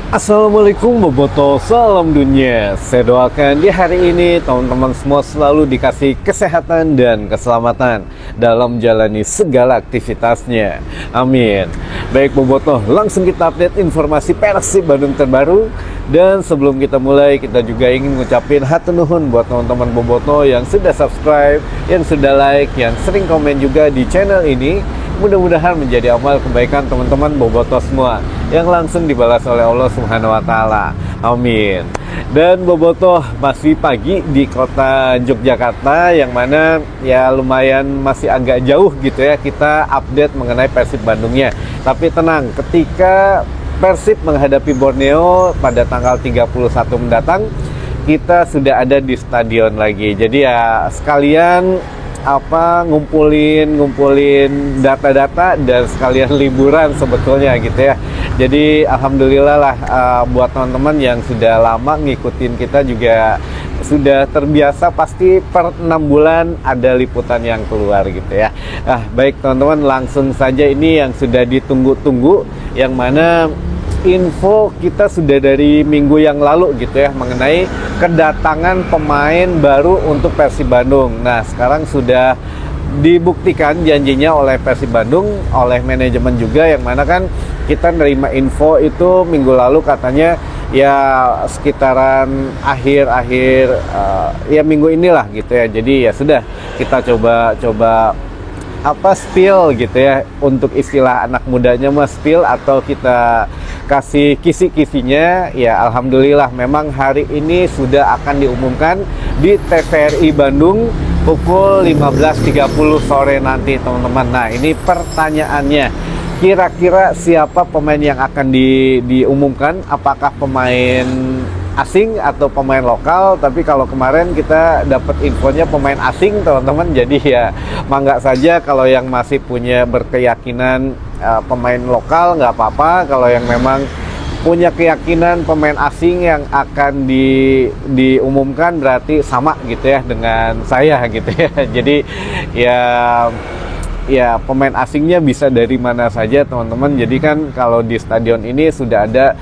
Assalamualaikum Boboto, salam dunia. Saya doakan di hari ini teman-teman semua selalu dikasih kesehatan dan keselamatan dalam menjalani segala aktivitasnya. Amin. Baik Boboto, langsung kita update informasi Persib Bandung terbaru. Dan sebelum kita mulai, kita juga ingin ngucapin hatur nuhun buat teman-teman Boboto yang sudah subscribe, yang sudah like, yang sering komen juga di channel ini. Mudah-mudahan menjadi amal kebaikan teman-teman Boboto semua yang langsung dibalas oleh Allah Subhanahu wa Ta'ala. Amin. Dan Boboto masih pagi di kota Yogyakarta, yang mana ya lumayan masih agak jauh gitu ya kita update mengenai Persib Bandungnya. Tapi tenang, ketika Persib menghadapi Borneo pada tanggal 31 mendatang, kita sudah ada di stadion lagi. Jadi ya sekalian ngumpulin data-data dan sekalian liburan sebetulnya gitu ya. Jadi alhamdulillah lah, buat teman-teman yang sudah lama ngikutin kita juga sudah terbiasa, pasti per 6 bulan ada liputan yang keluar gitu ya. Baik teman-teman, langsung saja ini yang sudah ditunggu-tunggu, yang mana info kita sudah dari minggu yang lalu gitu ya, mengenai kedatangan pemain baru untuk Persib Bandung. Nah sekarang sudah dibuktikan janjinya oleh Persib Bandung, oleh manajemen juga, yang mana kan kita nerima info itu minggu lalu katanya ya sekitaran akhir-akhir ya minggu inilah gitu ya. Jadi ya sudah, kita coba spill gitu ya, untuk istilah anak mudanya mah spill, atau kita kasih kisi-kisinya. Ya alhamdulillah memang hari ini sudah akan diumumkan di TVRI Bandung pukul 15.30 sore nanti teman-teman. Nah ini pertanyaannya, kira-kira siapa pemain yang akan diumumkan? Apakah pemain asing atau pemain lokal? Tapi kalau kemarin kita dapat infonya pemain asing teman-teman, jadi ya mangga saja. Kalau yang masih punya berkeyakinan pemain lokal nggak apa-apa. Kalau yang memang punya keyakinan pemain asing yang akan diumumkan, berarti sama gitu ya dengan saya gitu ya. Jadi ya pemain asingnya bisa dari mana saja teman-teman. Jadi kan kalau di stadion ini sudah ada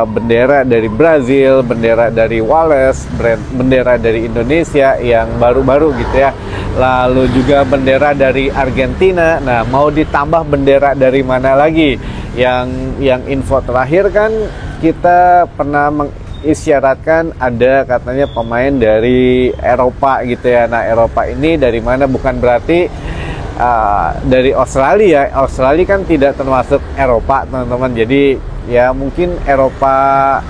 bendera dari Brazil, bendera dari Wales, bendera dari Indonesia yang baru-baru gitu ya. Lalu juga bendera dari Argentina. Nah, mau ditambah bendera dari mana lagi? Yang info terakhir kan kita pernah mengisyaratkan ada katanya pemain dari Eropa gitu ya. Nah, Eropa ini dari mana? Bukan berarti dari Australia. Australia kan tidak termasuk Eropa teman-teman. Jadi ya mungkin Eropa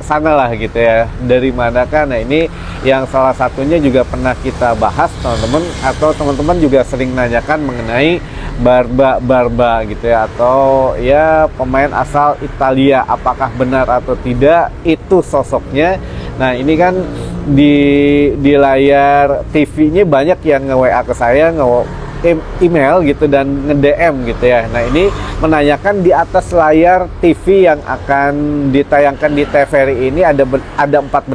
sana lah gitu ya. Dari manakah? Nah ini yang salah satunya juga pernah kita bahas teman-teman, atau teman-teman juga sering nanyakan mengenai Barba gitu ya, atau ya pemain asal Italia, apakah benar atau tidak itu sosoknya. Nah ini kan di layar TV-nya banyak yang nge-WA ke saya, email gitu, dan nge-DM gitu ya. Nah ini menanyakan di atas layar TV yang akan ditayangkan di TVRI ini ada 4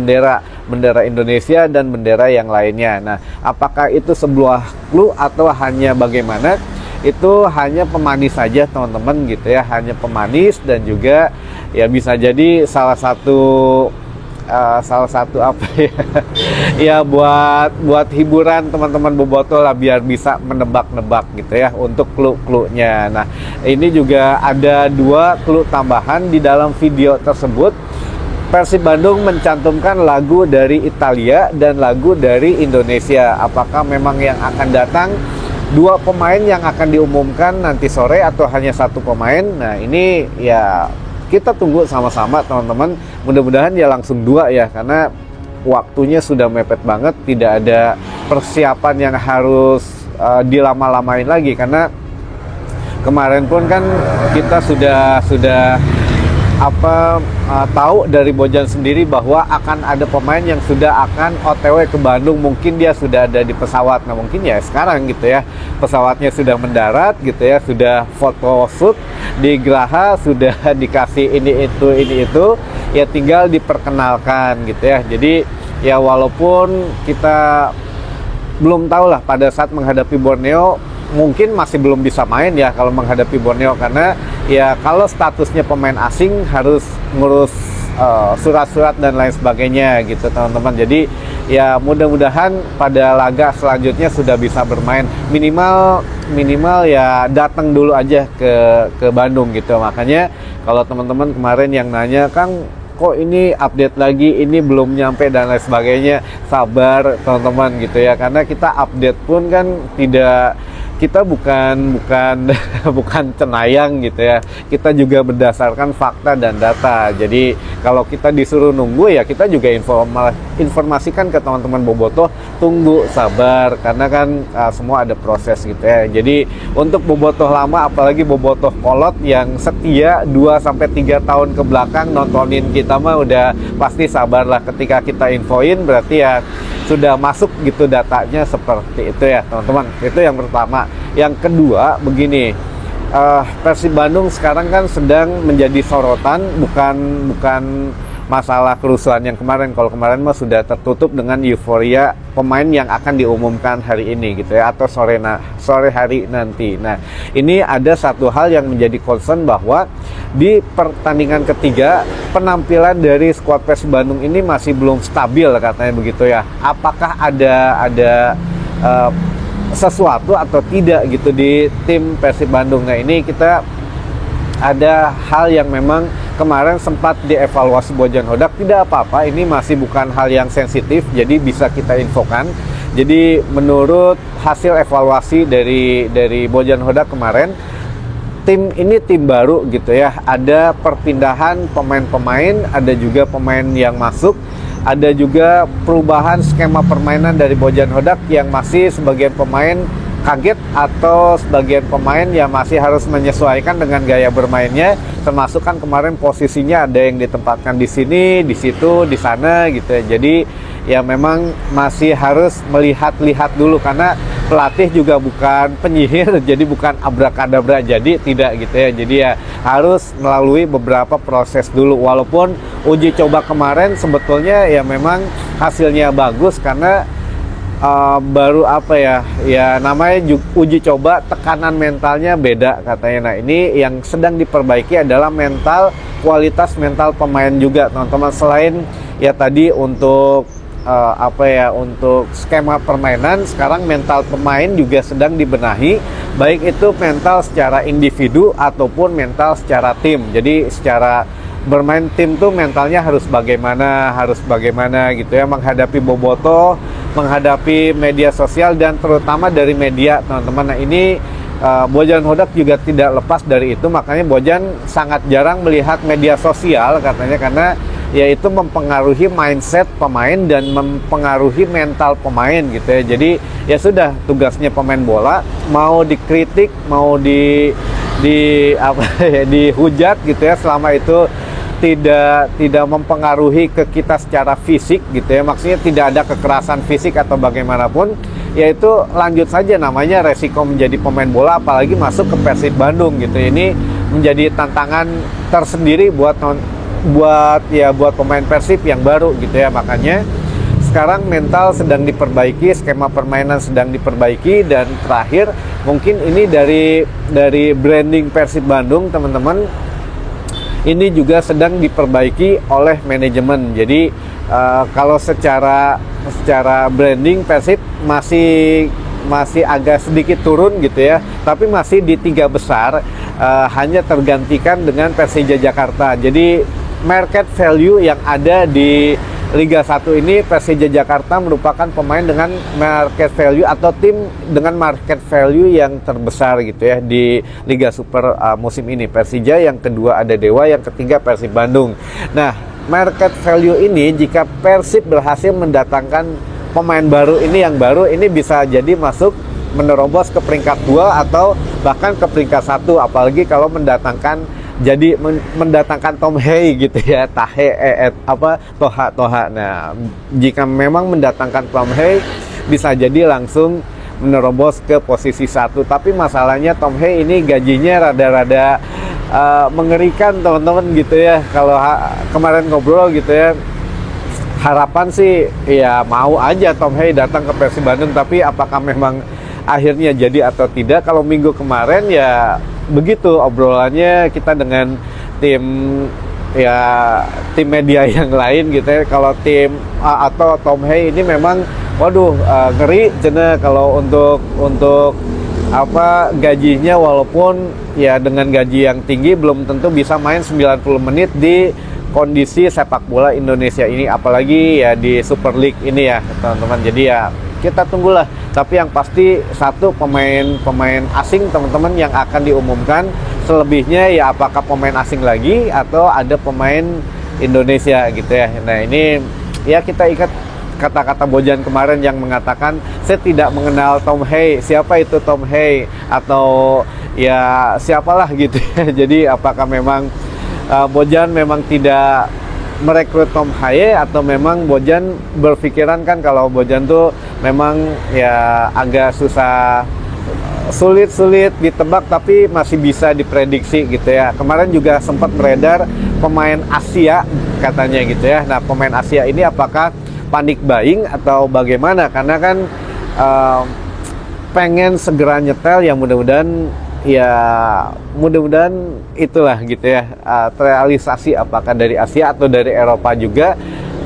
bendera Indonesia dan bendera yang lainnya. Nah apakah itu sebuah clue atau hanya bagaimana? Itu hanya pemanis saja teman-teman gitu ya, hanya pemanis, dan juga ya bisa jadi salah satu apa ya buat hiburan teman-teman Boboto lah, biar bisa menebak-nebak gitu ya untuk clue-cluenya. Nah ini juga ada 2 clue tambahan di dalam video tersebut. Persib Bandung mencantumkan lagu dari Italia dan lagu dari Indonesia. Apakah memang yang akan datang 2 pemain yang akan diumumkan nanti sore, atau hanya 1 pemain? Nah ini ya kita tunggu sama-sama teman-teman. Mudah-mudahan ya langsung 2 ya, karena waktunya sudah mepet banget. Tidak ada persiapan yang harus dilama-lamain lagi, karena kemarin pun kan kita sudah tahu dari Bojan sendiri bahwa akan ada pemain yang sudah akan OTW ke Bandung. Mungkin dia sudah ada di pesawat. Nah mungkin ya sekarang gitu ya, pesawatnya sudah mendarat gitu ya, sudah foto shoot di Geraha, sudah dikasih ini itu, ya tinggal diperkenalkan gitu ya. Jadi ya walaupun kita belum tahu lah pada saat menghadapi Borneo, mungkin masih belum bisa main ya kalau menghadapi Borneo, karena ya kalau statusnya pemain asing harus ngurus surat-surat dan lain sebagainya gitu teman-teman. Jadi ya mudah-mudahan pada laga selanjutnya sudah bisa bermain, minimal ya datang dulu aja ke Bandung gitu. Makanya kalau teman-teman kemarin yang nanya, Kang kok ini update lagi, ini belum nyampe dan lain sebagainya, sabar teman-teman gitu ya, karena kita update pun kan tidak, kita bukan bukan cenayang gitu ya, kita juga berdasarkan fakta dan data. Jadi kalau kita disuruh nunggu ya kita juga informasikan ke teman-teman bobotoh, tunggu, sabar, karena kan semua ada proses gitu ya. Jadi untuk bobotoh lama, apalagi bobotoh kolot yang setia 2-3 tahun ke belakang nontonin kita mah udah pasti sabarlah, ketika kita infoin berarti ya sudah masuk gitu datanya, seperti itu ya teman-teman. Itu yang pertama. Yang kedua begini, Persib Bandung sekarang kan sedang menjadi sorotan, bukan masalah kerusuhan yang kemarin. Kalau kemarin mah sudah tertutup dengan euforia pemain yang akan diumumkan hari ini gitu ya, atau sore hari nanti. Nah, ini ada satu hal yang menjadi concern, bahwa di pertandingan ketiga penampilan dari skuad Persib Bandung ini masih belum stabil katanya begitu ya. Apakah ada sesuatu atau tidak gitu di tim Persib Bandung? Nah, ini kita ada hal yang memang kemarin sempat dievaluasi Bojan Hodak. Tidak apa-apa, ini masih bukan hal yang sensitif, jadi bisa kita infokan. Jadi menurut hasil evaluasi dari Bojan Hodak kemarin, tim ini tim baru gitu ya, ada perpindahan pemain-pemain, ada juga pemain yang masuk, ada juga perubahan skema permainan dari Bojan Hodak yang masih sebagian pemain kaget, atau sebagian pemain yang masih harus menyesuaikan dengan gaya bermainnya. Termasuk kan kemarin posisinya ada yang ditempatkan di sini, di situ, di sana gitu ya. Jadi ya memang masih harus melihat-lihat dulu, karena pelatih juga bukan penyihir, jadi bukan abrakadabra, jadi tidak gitu ya. Jadi ya harus melalui beberapa proses dulu. Walaupun uji coba kemarin sebetulnya ya memang hasilnya bagus, karena baru apa ya namanya uji coba, tekanan mentalnya beda katanya. Nah, ini yang sedang diperbaiki adalah kualitas mental pemain juga teman-teman. Selain ya tadi untuk untuk skema permainan, sekarang mental pemain juga sedang dibenahi, baik itu mental secara individu ataupun mental secara tim. Jadi secara bermain tim tuh mentalnya harus bagaimana gitu ya, menghadapi bobotoh, menghadapi media sosial, dan terutama dari media teman-teman. Nah, ini Bojan Hodak juga tidak lepas dari itu, makanya Bojan sangat jarang melihat media sosial katanya, karena yaitu mempengaruhi mindset pemain dan mempengaruhi mental pemain gitu ya. Jadi ya sudah, tugasnya pemain bola, mau dikritik, mau dihujat gitu ya, selama itu tidak mempengaruhi ke kita secara fisik gitu ya, maksudnya tidak ada kekerasan fisik atau bagaimanapun, yaitu lanjut saja. Namanya resiko menjadi pemain bola, apalagi masuk ke Persib Bandung gitu. Ini menjadi tantangan tersendiri buat pemain Persib yang baru gitu ya. Makanya sekarang mental sedang diperbaiki, skema permainan sedang diperbaiki, dan terakhir mungkin ini dari branding Persib Bandung teman-teman, ini juga sedang diperbaiki oleh manajemen. Jadi kalau secara branding Persib masih agak sedikit turun gitu ya, tapi masih di 3 besar, hanya tergantikan dengan Persija Jakarta. Jadi market value yang ada di Liga 1 ini, Persija Jakarta merupakan pemain dengan market value atau tim dengan market value yang terbesar gitu ya di Liga Super musim ini. Persija, yang kedua ada Dewa, yang ketiga Persib Bandung. Nah, market value ini jika Persib berhasil mendatangkan pemain baru ini, ini bisa jadi masuk menerobos ke peringkat 2 atau bahkan ke peringkat 1, apalagi kalau mendatangkan Tom Hei gitu ya, Toha. Nah, jika memang mendatangkan Tom Hei, bisa jadi langsung menerobos ke posisi 1. Tapi masalahnya Tom Hei ini gajinya rada-rada mengerikan teman-teman gitu ya. Kalau kemarin ngobrol gitu ya, harapan sih ya mau aja Tom Hei datang ke Persib Bandung, tapi apakah memang akhirnya jadi atau tidak? Kalau minggu kemarin ya begitu obrolannya kita dengan tim ya tim media yang lain gitu ya. Kalau tim atau Tom Hay ini memang waduh ngeri cene kalau untuk apa gajinya, walaupun ya dengan gaji yang tinggi belum tentu bisa main 90 menit di kondisi sepak bola Indonesia ini, apalagi ya di Super League ini ya teman-teman. Jadi ya kita tunggulah, tapi yang pasti satu pemain asing teman-teman yang akan diumumkan. Selebihnya ya apakah pemain asing lagi atau ada pemain Indonesia gitu ya. Nah ini ya kita ikat kata-kata Bojan kemarin yang mengatakan saya tidak mengenal Tom Hay, siapa itu Tom Hay, atau ya siapalah gitu ya. Jadi apakah memang Bojan memang tidak merekrut Tom Hay, atau memang Bojan berpikiran kan kalau Bojan tuh memang ya agak sulit ditebak tapi masih bisa diprediksi gitu ya. Kemarin juga sempat beredar pemain Asia katanya gitu ya. Nah pemain Asia ini apakah panik buying atau bagaimana, karena kan pengen segera nyetel, yang mudah-mudahan itulah gitu ya terrealisasi, apakah dari Asia atau dari Eropa juga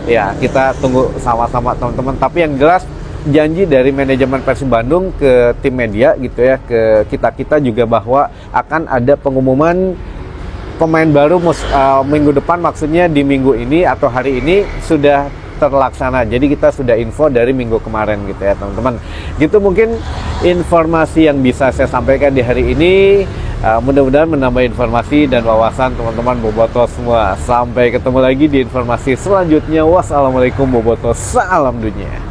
ya kita tunggu sama-sama teman-teman. Tapi yang jelas janji dari manajemen Persib Bandung ke tim media gitu ya, ke kita juga bahwa akan ada pengumuman pemain baru minggu depan, maksudnya di minggu ini atau hari ini sudah terlaksana. Jadi kita sudah info dari minggu kemarin gitu ya teman-teman. Gitu mungkin informasi yang bisa saya sampaikan di hari ini. Mudah-mudahan menambah informasi dan wawasan teman-teman bobotoh semua. Sampai ketemu lagi di informasi selanjutnya. Wassalamualaikum bobotoh, salam dunia.